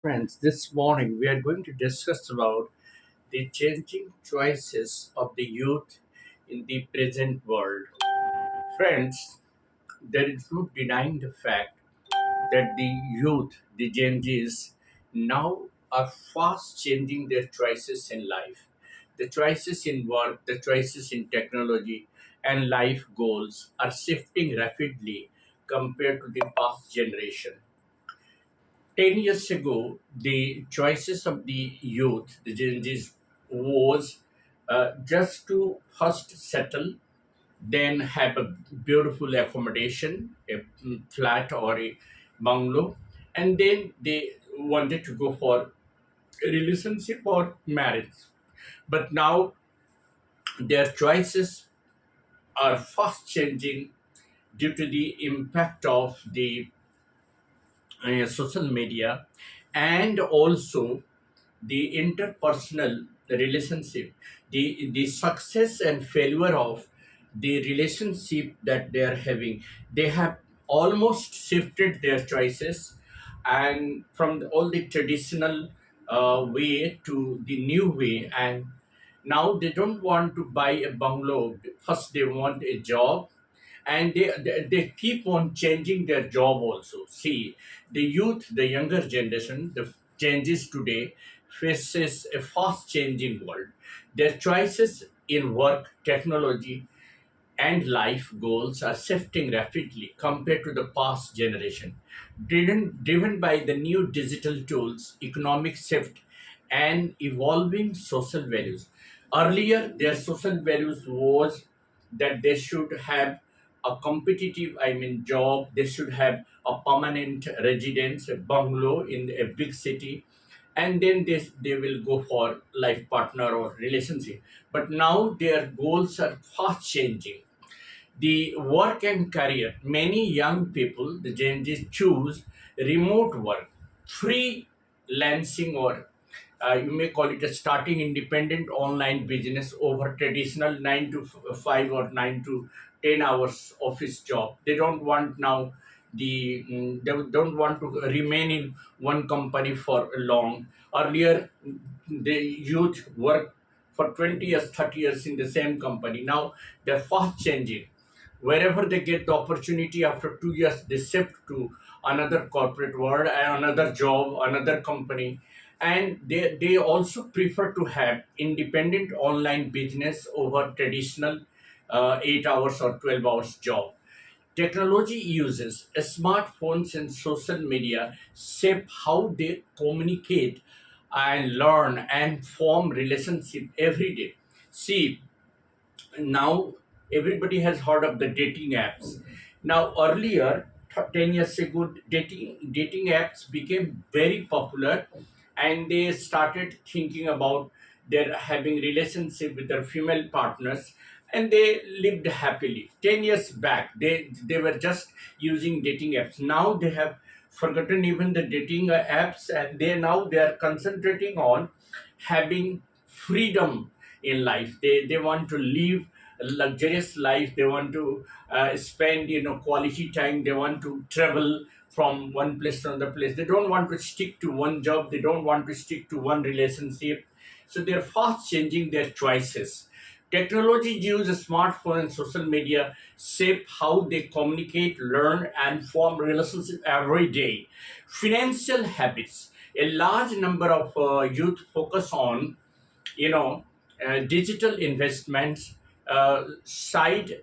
Friends, this morning we are going to discuss about the changing choices of the youth in the present world. Friends, there is no denying the fact that the youth, the Gen Zs, now are fast changing their choices in life. The choices in work, the choices in technology, and life goals are shifting rapidly compared to the past generation. 10 years ago, the choices of the youth, the Gen Zs, was just to first settle, then have a beautiful accommodation, a flat or a bungalow, and then they wanted to go for a relationship or marriage. But now their choices are fast changing due to the impact of the social media and also the interpersonal relationship, the success and failure of the relationship that they are having. They have almost shifted their choices and from all the traditional way to the new way, and now they don't want to buy a bungalow. First they want a job, and they keep on changing their job also. See, the youth, the younger generation, the changes today faces a fast changing world. Their choices in work, technology, and life goals are shifting rapidly compared to the past generation, driven by the new digital tools, economic shift, and evolving social values. Earlier, their social values was that they should have a competitive, job. They should have a permanent residence, a bungalow in a big city, and then they will go for life partner or relationship. But now their goals are fast changing. The work and career, many young people, the Gen Z, choose remote work, freelancing, or you may call it a starting independent online business over traditional 9 to 5 or 9 to 10 hours office job. They don't want now they don't want to remain in one company for long. Earlier, the youth work for 20 years, 30 years in the same company. Now they're fast changing. Wherever they get the opportunity, after 2 years they shift to another corporate world and another job, another company. And they also prefer to have independent online business over traditional 8 hours or 12 hours job. Technology uses smartphones and social media shape how they communicate and learn and form relationship every day. See, now everybody has heard of the dating apps. Now earlier, 10 years ago, dating apps became very popular, and they started thinking about their having relationship with their female partners, and they lived happily. 10 years back, they were just using dating apps. Now they have forgotten even the dating apps, and they are concentrating on having freedom in life. They want to live a luxurious life. They want to spend quality time. They want to travel from one place to another place. They don't want to stick to one job. They don't want to stick to one relationship. So they're fast changing their choices. Technology use smartphone and social media shape how they communicate, learn, and form relationships every day. Financial habits. A large number of youth focus on digital investments, side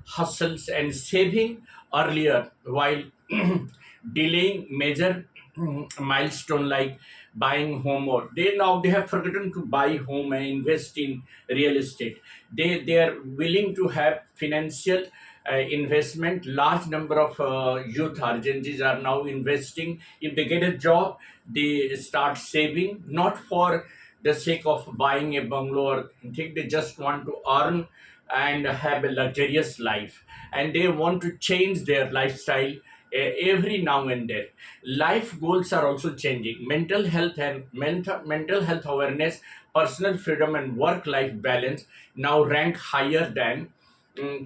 hustles, and saving earlier, while delaying major milestone like buying home. Or they have forgotten to buy home and invest in real estate. They are willing to have financial investment. Large number of youth urgencies are now investing. If they get a job, they start saving, not for the sake of buying a bungalow or thing. They just want to earn and have a luxurious life, and they want to change their lifestyle every now and then. Life goals are also changing. Mental health and mental health awareness, personal freedom, and work life balance now rank higher than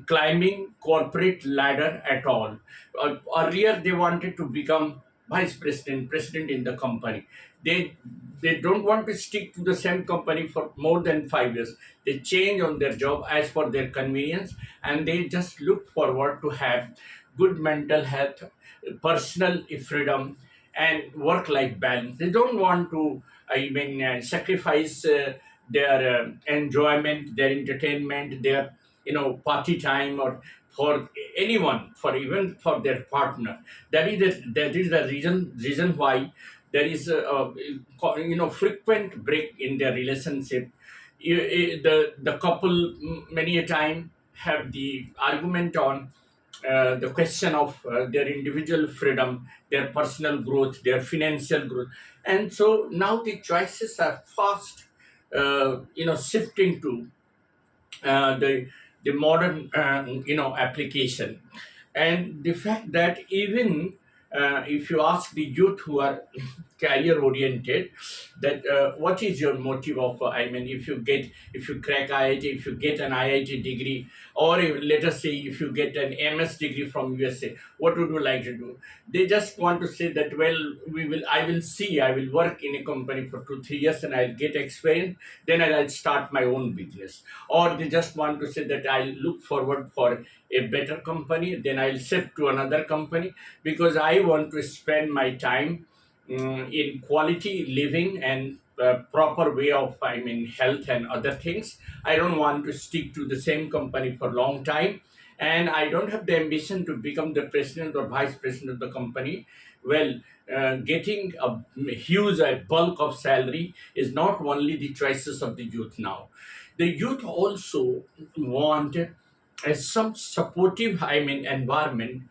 climbing corporate ladder at all. Earlier, they wanted to become vice president, president in the company. They they don't want to stick to the same company for more than 5 years. They change on their job as per their convenience, and they just look forward to have good mental health, personal freedom, and work-life balance. They don't want to, sacrifice their enjoyment, their entertainment, their party time, or for anyone, for even for their partner. That is the reason why there is frequent break in their relationship. The couple many a time have the argument on the question of their individual freedom, their personal growth, their financial growth. And so now the choices are fast shifting to the modern application. And the fact that even if you ask the youth who are career oriented, that what is your motive of if you crack IIT, if you get an IIT degree, or let us say if you get an MS degree from USA, what would you like to do? They just want to say that, well, I will work in a company for 2 3 years and I'll get experience, then I'll start my own business. Or they just want to say that I'll look forward for a better company, then I'll shift to another company, because I want to spend my time in quality living and proper way of health and other things. I don't want to stick to the same company for long time, and I don't have the ambition to become the president or vice president of the company. Well, getting a huge bulk of salary is not only the choices of the youth now. The youth also want some supportive environment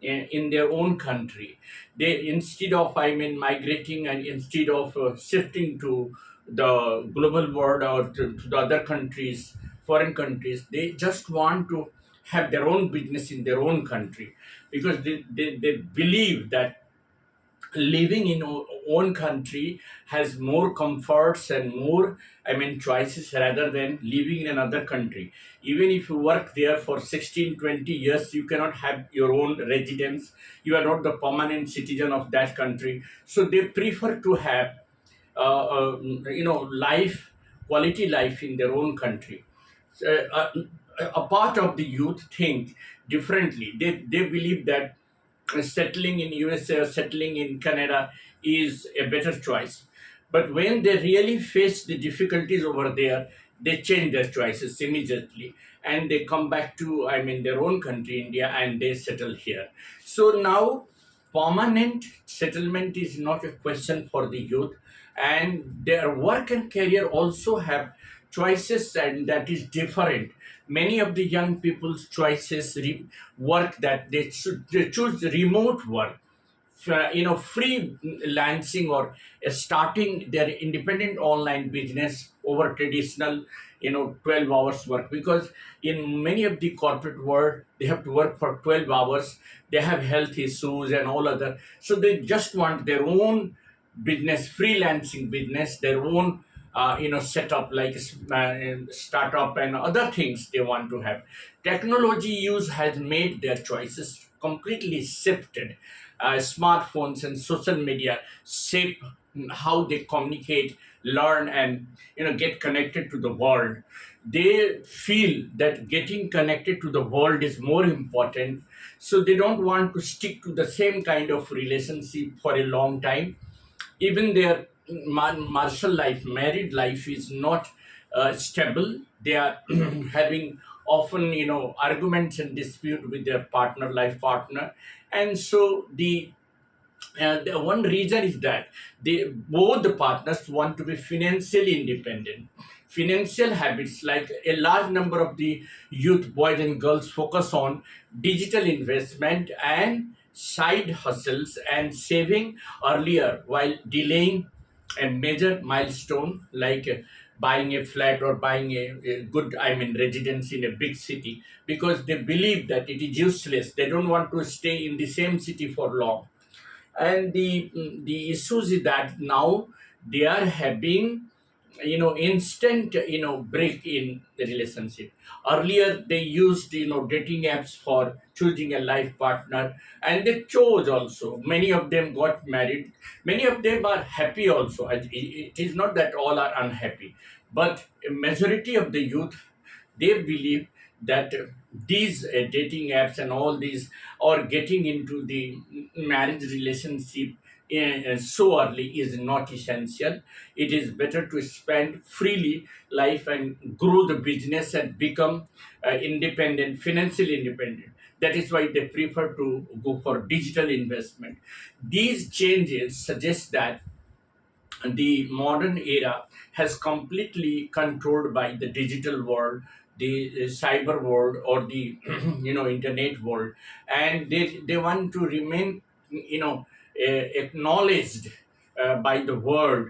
in their own country. They, instead of migrating, and instead of shifting to the global world or to the other countries, foreign countries, they just want to have their own business in their own country, because they believe that living in own country has more comforts and more choices rather than living in another country. Even if you work there for 16 20 years, you cannot have your own residence. You are not the permanent citizen of that country, so they prefer to have life, quality life in their own country. So, a part of the youth think differently. They believe that settling in USA or settling in Canada is a better choice. But when they really face the difficulties over there, they change their choices immediately, and they come back to their own country, India, and they settle here. So now permanent settlement is not a question for the youth, and their work and career also have choices, and that is different. Many of the young people's choices work that they choose remote work, freelancing, or starting their independent online business over traditional 12 hours work, because in many of the corporate world they have to work for 12 hours. They have health issues and all other, so they just want their own business, freelancing business, their own setup, like startup and other things they want to have. Technology use has made their choices completely shifted. Smartphones and social media shape how they communicate, learn, and get connected to the world. They feel that getting connected to the world is more important, so they don't want to stick to the same kind of relationship for a long time. Even their martial life, married life, is not stable. They are having often arguments and dispute with their life partner. And so the one reason is that both the partners want to be financially independent. Financial habits, like a large number of the youth, boys and girls, focus on digital investment and side hustles and saving earlier, while delaying a major milestone like buying a flat or buying a good residence in a big city, because they believe that it is useless. They don't want to stay in the same city for long. And the issues is that now they are having instant break in the relationship. Earlier they used dating apps for choosing a life partner, and they chose also. Many of them got married, many of them are happy also. It is not that all are unhappy, but a majority of the youth, they believe that these dating apps and all these, or getting into the marriage relationship so early, is not essential. It is better to spend freely life and grow the business and become independent, financially independent. That is why they prefer to go for digital investment. These changes suggest that the modern era has completely controlled by the digital world, the cyber world, or the internet world, and they want to remain acknowledged by the world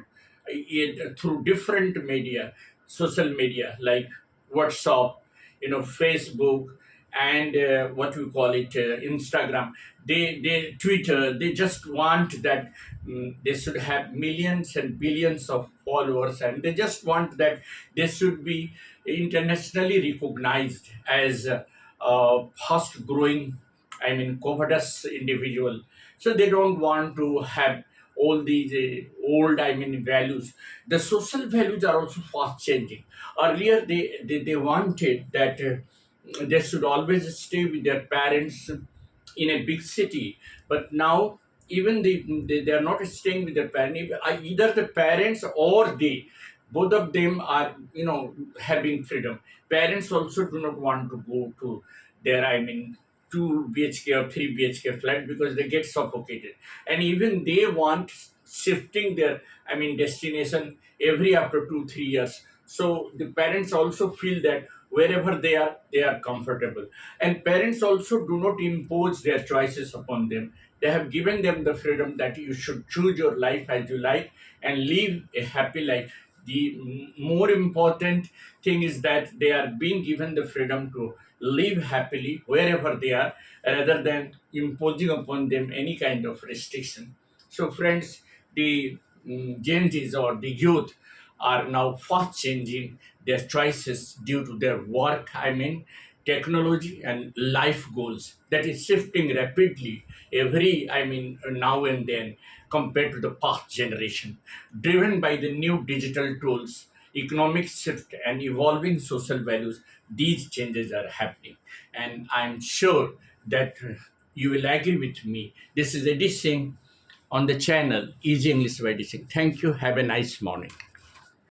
through different media, social media like WhatsApp, Facebook, and what we call it, Instagram. They Twitter. They just want that they should have millions and billions of followers, and they just want that they should be internationally recognized as fast growing, I mean, covetous individual. So they don't want to have all these old, I mean, values. The social values are also fast changing. Earlier, they wanted that they should always stay with their parents in a big city, but now even they are not staying with their parents. Either the parents or they, both of them are having freedom. Parents also do not want to go to their, I mean, 2 BHK or 3 BHK flat because they get suffocated, and even they want shifting their, I mean, destination every after 2 3 years. So the parents also feel that wherever they are comfortable, and parents also do not impose their choices upon them. They have given them the freedom that you should choose your life as you like and live a happy life. The more important thing is that they are being given the freedom to live happily wherever they are, rather than imposing upon them any kind of restriction. So, friends, the Gen Zs or the youth are now fast changing their choices due to their work, I mean, technology and life goals that is shifting rapidly every, I mean, now and then, compared to the past generation, driven by the new digital tools, economic shift, and evolving social values. These changes are happening, and I'm sure that you will agree with me. This is Eddie Singh on the channel Easy English by Eddie Singh. Thank you. Have a nice morning.